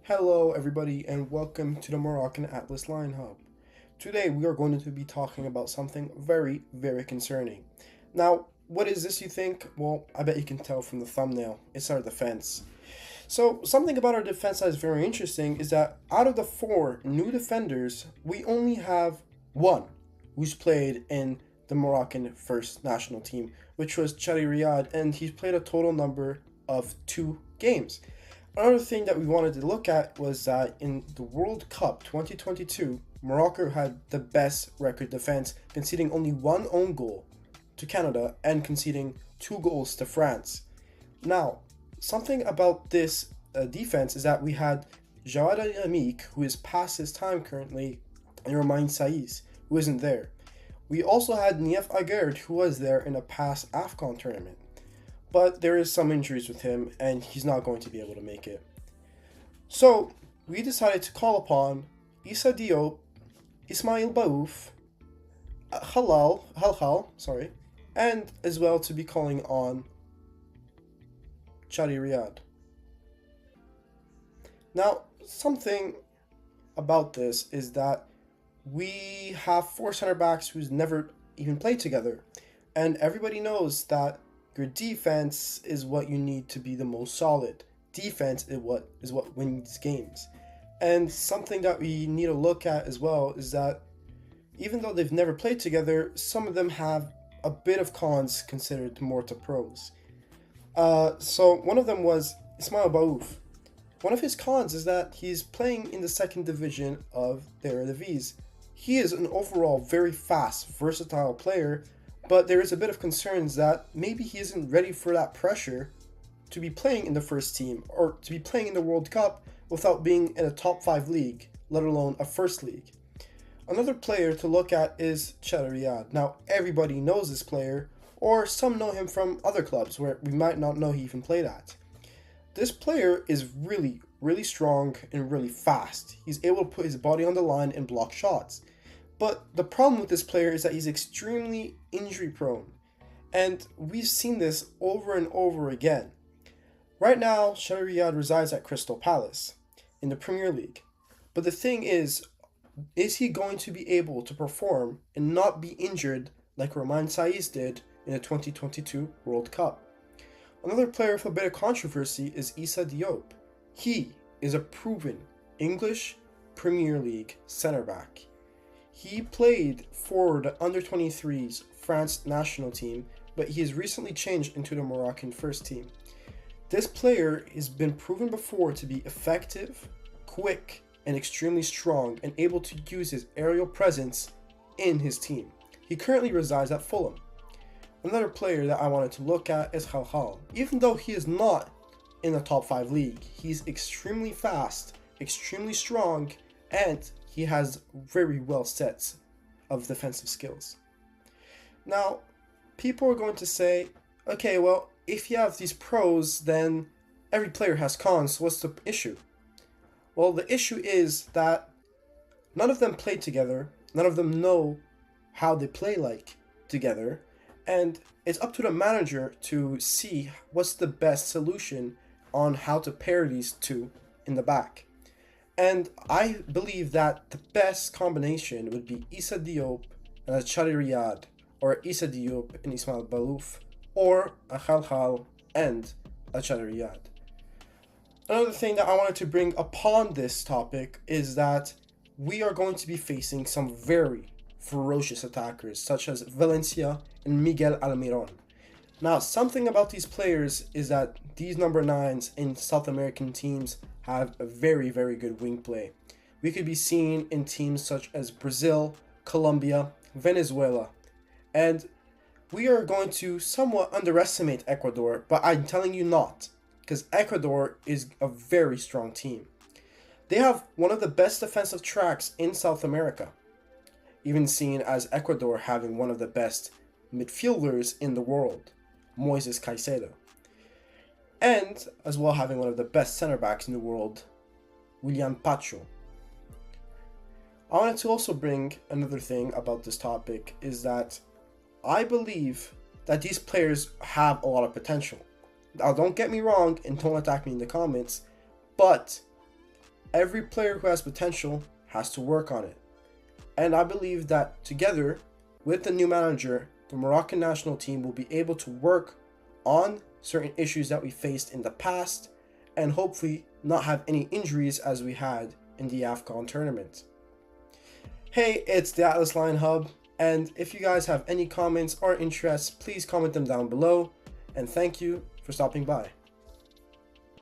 Hello, everybody, and welcome to the Moroccan Atlas Lion Hub. Today, we are going to be talking about something very, very concerning. Now, what is this, you think? Well, I bet you can tell from the thumbnail. It's our defense. So, something about our defense that is very interesting is that out of the four new defenders, we only have one who's played in the Moroccan first national team, which was Chadi Riyad, and he's played a total number of 2 games. Another thing that we wanted to look at was that in the World Cup 2022, Morocco had the best record defense, conceding only one own goal to Canada and conceding 2 goals to France. Now, something about this defense is that we had Jawad Al who is past his time currently, and Romain Saiz, who isn't there. We also had Nief Aguerd, who was there in a past AFCON tournament. But there is some injuries with him, and he's not going to be able to make it. So, we decided to call upon Issa Diop, Ismail Baouf, Halhal, and as well to be calling on Chadi Riyad. Now, something about this is that we have 4 center backs who's never even played together, and everybody knows that your defense is what you need to be the most solid. Defense is what wins games. And something that we need to look at as well is that even though they've never played together, some of them have a bit of cons considered more to pros. So one of them was Ismail Baouf. One of his cons is that he's playing in the second division of the Eredivisie. He is an overall very fast, versatile player, but there is a bit of concerns that maybe he isn't ready for that pressure to be playing in the first team or to be playing in the World Cup without being in a top 5 league, let alone a first league. Another player to look at is Chadi Riyad. Now, everybody knows this player, or some know him from other clubs where we might not know he even played at. This player is really, really strong and really fast. He's able to put his body on the line and block shots. But the problem with this player is that he's extremely injury prone. And we've seen this over and over again. Right now, Chadi Riyad resides at Crystal Palace in the Premier League. But the thing is he going to be able to perform and not be injured like Romain Saiz did in the 2022 World Cup? Another player with a bit of controversy is Issa Diop. He is a proven English Premier League centre back. He played for the under-23s France national team, but he has recently changed into the Moroccan first team. This player has been proven before to be effective, quick, and extremely strong, and able to use his aerial presence in his team. He currently resides at Fulham. Another player that I wanted to look at is Halhal. Even though he is not in the top 5 league, he's extremely fast, extremely strong, and he has very well sets of defensive skills. Now, people are going to say, okay, well, if you have these pros, then every player has cons, so what's the issue? Well, the issue is that none of them play together, none of them know how they play like together, and it's up to the manager to see what's the best solution on how to pair these two in the back. And I believe that the best combination would be Issa Diop and Chadi Riyad, or Issa Diop and Ismail Baouf, or a Halhal and a Chadi Riyad. Another thing that I wanted to bring upon this topic is that we are going to be facing some very ferocious attackers, such as Valencia and Miguel Almiron. Now, something about these players is that these number 9s in South American teams have a very, very good wing play. We could be seen in teams such as Brazil, Colombia, Venezuela, and we are going to somewhat underestimate Ecuador, but I'm telling you not, because Ecuador is a very strong team. They have one of the best defensive tracks in South America, even seen as Ecuador having one of the best midfielders in the world, Moises Caicedo, and as well having one of the best center backs in the world, William Pacho. I wanted to also bring another thing about this topic is that I believe that these players have a lot of potential. Now, don't get me wrong and don't attack me in the comments, but every player who has potential has to work on it. And I believe that together with the new manager, the Moroccan national team will be able to work on certain issues that we faced in the past and hopefully not have any injuries as we had in the AFCON tournament. Hey, it's the Atlas Lion Hub, and if you guys have any comments or interests, please comment them down below, and thank you for stopping by.